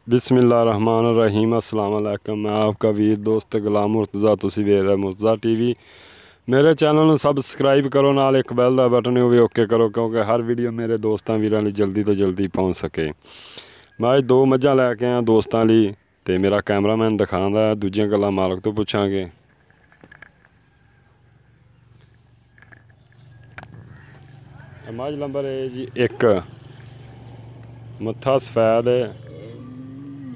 बिस्मिल्लाहिर्रहमानिर्रहीम अस्सलाम वालेकुम। मैं आपका वीर दोस्त गुलाम मुर्तज़ा, तुसी वेख रहे मुर्तज़ा टीवी। मेरे चैनल ਨੂੰ सबसक्राइब करो, नाल एक बैल ਦਾ बटन ਉਹ ਵੀ ਓਕੇ ਕਰੋ ਕਿਉਂਕਿ ਹਰ ਵੀਡੀਓ ਮੇਰੇ ਦੋਸਤਾਂ ਵੀਰਾਂ ਲਈ ਜਲਦੀ ਤੋਂ ਜਲਦੀ ਪਹੁੰਚ ਸਕੇ। ਮੈਂ ਅੱਜ 2 ਮੱਝਾਂ ਲੈ ਕੇ ਆਇਆ ਦੋਸਤਾਂ ਲਈ ਤੇ ਮੇਰਾ ਕੈਮਰਾਮੈਨ ਦਿਖਾਉਂਦਾ, ਦੂਜੀਆਂ ਗੱਲਾਂ ਮਾਲਕ ਤੋਂ ਪੁੱਛਾਂਗੇ। ਮੱਝ ਨੰਬਰ ਹੈ ਜੀ 1, ਮੱਥਾ ਸਫੈਦ है,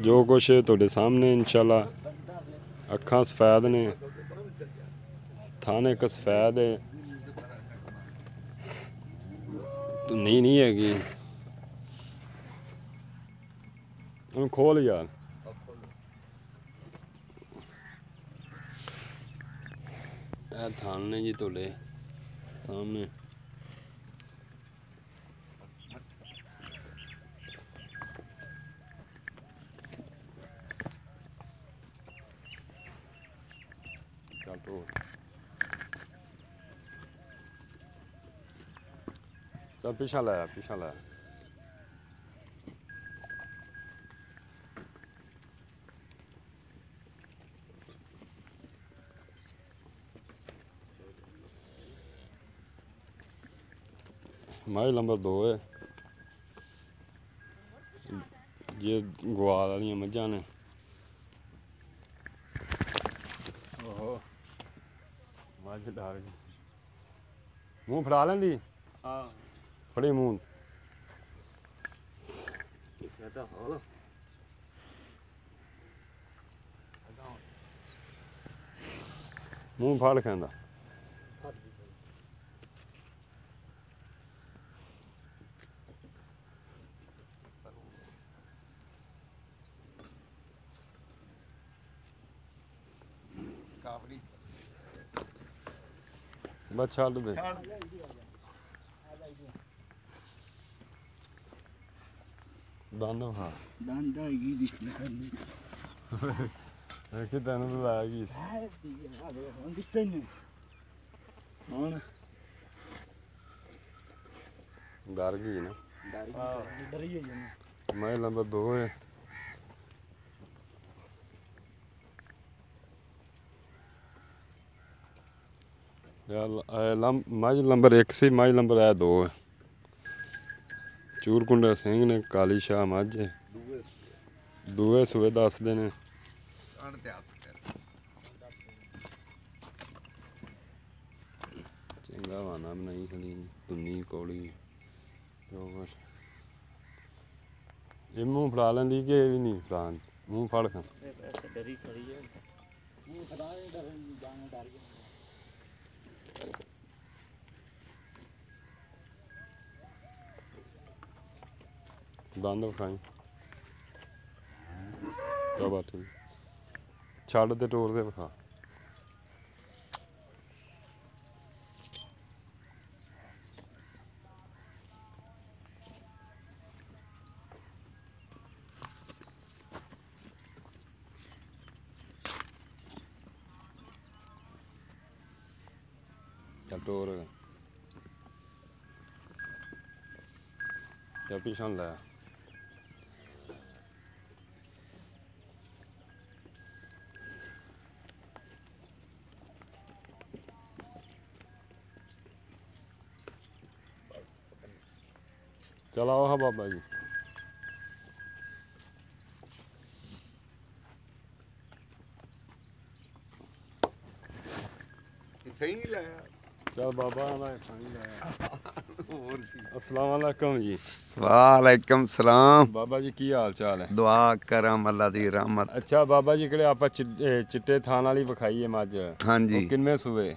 जो कुछ तुहाडे सामने इंशाल्लाह। अखां सफैद ने, थाने एक सफैद है, नहीं हैगी। ਹੁਣ खोल यार। ਇਹ ਥਾਨ ਨੇ ਜੀ ਤੁਹਾਡੇ ਸਾਹਮਣੇ। चल पीछा लाया मझ नंबर 2 है। ये ग्वाल वाली मझां ने। ओहो मझ डर गई, मूँह फड़ा लेंदी। हाँ फड़ी मूँह। मूँह फाड़ कहता बस छड़ दे। दंद हाँ दंद आएगी दिसने करने कि तेन तो लाएगी दिसते नहीं कौन डर गई ना। डरी है मैं नंबर 2 है। मझ नंबर 1 सी, मझ नंबर 2 है। चूरकुंडा सिंह ने, काली शाह मझ है, दूए सूए दसदे ने। चंगा वाना बनाई खड़ी, धुन्नी कौड़ी जो कुछ। ये मूँह फड़ा लेंदी कि भी नहीं फड़ा, मूँह फड़ खां डरी खड़ी है मुंह फड़ा डर जाने डर गया। दंद विखाई क्या बात है। छड़ दे टोर दे विखा। चल टोर क्या पीछा लाया। चलाओ हाँ बाबा जी। चल बाबा अस्सलाम वालेकुम जी। वालेकुम सलाम। बाबा जी की हाल चाल है? दुआ करम अल्लाह दी रहमत। अच्छा बाबा जी किहड़े आप चिट्टे थान वाली विखाई है मझ? हाँ जी। किन्ने सूए?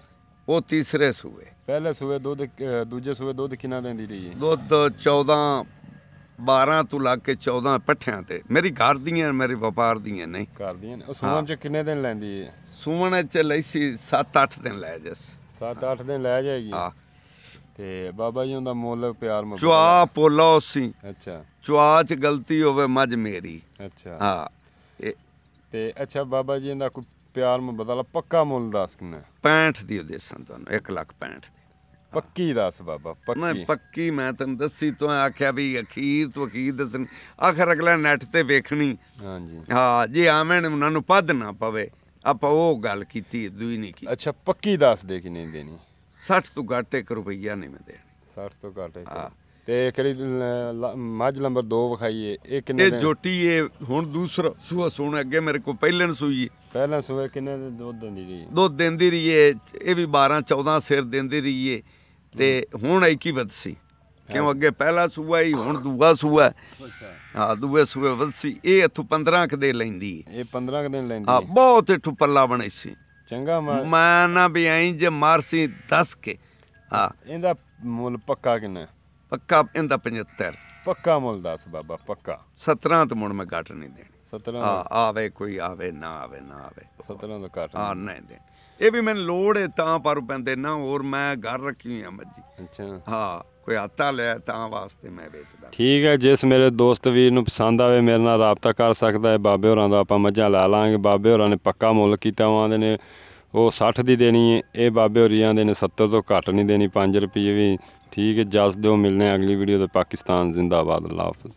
वो तीसरे सूए। पहले सूए दुध, दूजे सूए दुध किन्ना देंदी रही है? दुध 14-12 तो लग के 14 पट्ठियां ते। मेरी घर दियां, मेरी व्यापार दियां नहीं। घर दियां ने। सूवन च किन्ने दिन लैंदी है? सूवन च लई सी 7-8 दिन लै जस। 7-8 दिन लै जाएगी। हाँ ते बाबा जी उनका मुल प्यार मुहब्बत चुआ पोला सी। अच्छा चुआ च गलती होवे मझ मेरी। अच्छा हाँ ते अच्छा बाबा जी इनका कोई प्यार मुहब्बत वाला पक्का मुल दस किन्ना? 65 दी देसां तुहानू, 1,65,000 दी। ਪੱਕੀ ਦੱਸ ਬਾਬਾ ਮੈਂ ਪੱਕੀ। ਪੱਕੀ ਮੈਂ ਤੈਨੂੰ ਦੱਸੀ ਤੂੰ ਆਖਿਆ ਵੀ ਅਖੀਰ ਤੋਂ ਅਖੀਰ ਦੱਸਣ ਆਖਰ ਅਗਲਾ ਨੈਟ ਤੇ ਵੇਖਣੀ। ਹਾਂਜੀ ਹਾਂ ਜੇ ਆਵੇਂ ਉਹਨਾਂ ਨੂੰ ਪੱਦ ਨਾ ਪਵੇ ਆਪਾਂ ਉਹ ਗੱਲ ਕੀਤੀ ਦੂਈ ਨਹੀਂ ਕੀਤੀ। ਅੱਛਾ ਪੱਕੀ ਦੱਸ ਦੇ ਕਿੰਨੀ ਦੇਣੀ? 60 ਤੋਂ ਘੱਟ 1 ਰੁਪਈਆ ਨਹੀਂ ਮੈਂ ਦੇਣੀ। 60 ਤੋਂ ਘੱਟ ਹੈ। ਹਾਂ। ਤੇ ਕਿਹੜੀ ਮੱਝ ਨੰਬਰ 2 ਵਿਖਾਈਏ ਇਹ ਕਿੰਨੇ ਇਹ ਦਿਨ? ਜੋਟੀ ਇਹ ਹੁਣ ਦੂਸਰਾ ਸੂਆ ਸੋਣ ਅੱਗੇ ਮੇਰੇ ਕੋਲ ਪਹਿਲਣ ਸੂਈ ਪਹਿਲਾਂ ਸੂਏ ਕਿੰਨੇ ਦਿਨ ਦੁੱਧ ਦਿੰਦੀ ਰਹੀ? ਦੁੱਧ ਦਿੰਦੀ ਰਹੀ ਏ ਇਹ ਵੀ 12-14 ਸਿਰ ਦਿੰਦੀ ਰਹੀ ਏ ਤੇ ਹੁਣ ਐਕੀ ਵਧਸੀ ਕਿਉਂ ਅੱਗੇ ਪਹਿਲਾ ਸੂਆ ਹੀ ਹੁਣ ਦੂਆ ਸੂਆ। ਅੱਛਾ ਹਾਂ ਦੂਏ ਸੂਏ ਵਧਸੀ ਇਹ ਇੱਥੋਂ 15 ਕੁ ਦੇ ਲੈਂਦੀ ਏ। ਇਹ 15 ਦਿਨ ਲੈਂਦੀ ਹਾਂ ਹੈ। ਬਹੁਤ ਇੱਥੋਂ ਪੱਲਾ ਬਣੀ ਸੀ। ਚੰਗਾ ਮੈਂ ਨਾ ਵੀ ਐਂ ਜੇ ਮਾਰਸੀ ਦੱਸ ਕੇ। ਹਾਂ ਇਹਦਾ ਮੁੱਲ ਪੱਕਾ ਕਿੰਨਾ? ਪੱਕਾ ਇਹਦਾ 75। ਪੱਕਾ ਮੁੱਲ ਦੱਸ ਬਾਬਾ ਪੱਕਾ। 17 ਤੋਂ ਮੁੜ ਮੈਂ ਘੱਟ ਨਹੀਂ ਦੇਣੀ। 17 ਹਾਂ ਆਵੇ ਕੋਈ ਆਵੇ ਨਾ ਆਵੇ ਨਾ ਆਵੇ 17 ਤੋਂ ਘੱਟ ਹਾਂ ਨਹੀਂ ਦੇ। ਇਹ ਵੀ ਮੈਨੂੰ ਲੋੜ ਹੈ ਤਾਂ ਪਰ ਪੈਂਦੇ ਨਾ ਹੋਰ ਮੈਂ ਘਰ ਰੱਖੀ ਹੋਈ ਆ ਮੱਝੀ। ਅੱਛਾ ਹਾਂ ਕੋਈ ਆਤਾ ਲਿਆ ਤਾਂ ਵਾਸਤੇ ਮੈਂ ਵੇਚਦਾ। ਠੀਕ ਹੈ। ਜਿਸ ਮੇਰੇ ਦੋਸਤ ਵੀਰ ਨੂੰ ਪਸੰਦ ਆਵੇ ਮੇਰੇ ਨਾਲ ਰਾਬਤਾ ਕਰ ਸਕਦਾ ਹੈ। ਬਾਬੇ ਹੋਰਾਂ ਦਾ ਆਪਾਂ ਮੱਝਾਂ ਲੈ ਲਾਂਗੇ। ਬਾਬੇ ਹੋਰਾਂ ਨੇ ਪੱਕਾ ਮੁੱਲ ਕੀਤਾ ਆਂਦੇ ਨੇ ਉਹ 60 ਦੀ ਦੇਣੀ ਹੈ। ਇਹ ਬਾਬੇ ਹੋਰੀ ਆਂਦੇ ਨੇ 70 ਤੋਂ ਘੱਟ ਨਹੀਂ ਦੇਣੀ 5 ਰੁਪਏ ਵੀ। ਠੀਕ ਹੈ ਜਸ ਦਿਓ ਮਿਲਨੇ ਅਗਲੀ ਵੀਡੀਓ ਤੇ। ਪਾਕਿਸਤਾਨ ਜ਼ਿੰਦਾਬਾਦ। ਅੱਲਾਹ ਹਾਫਿਜ਼।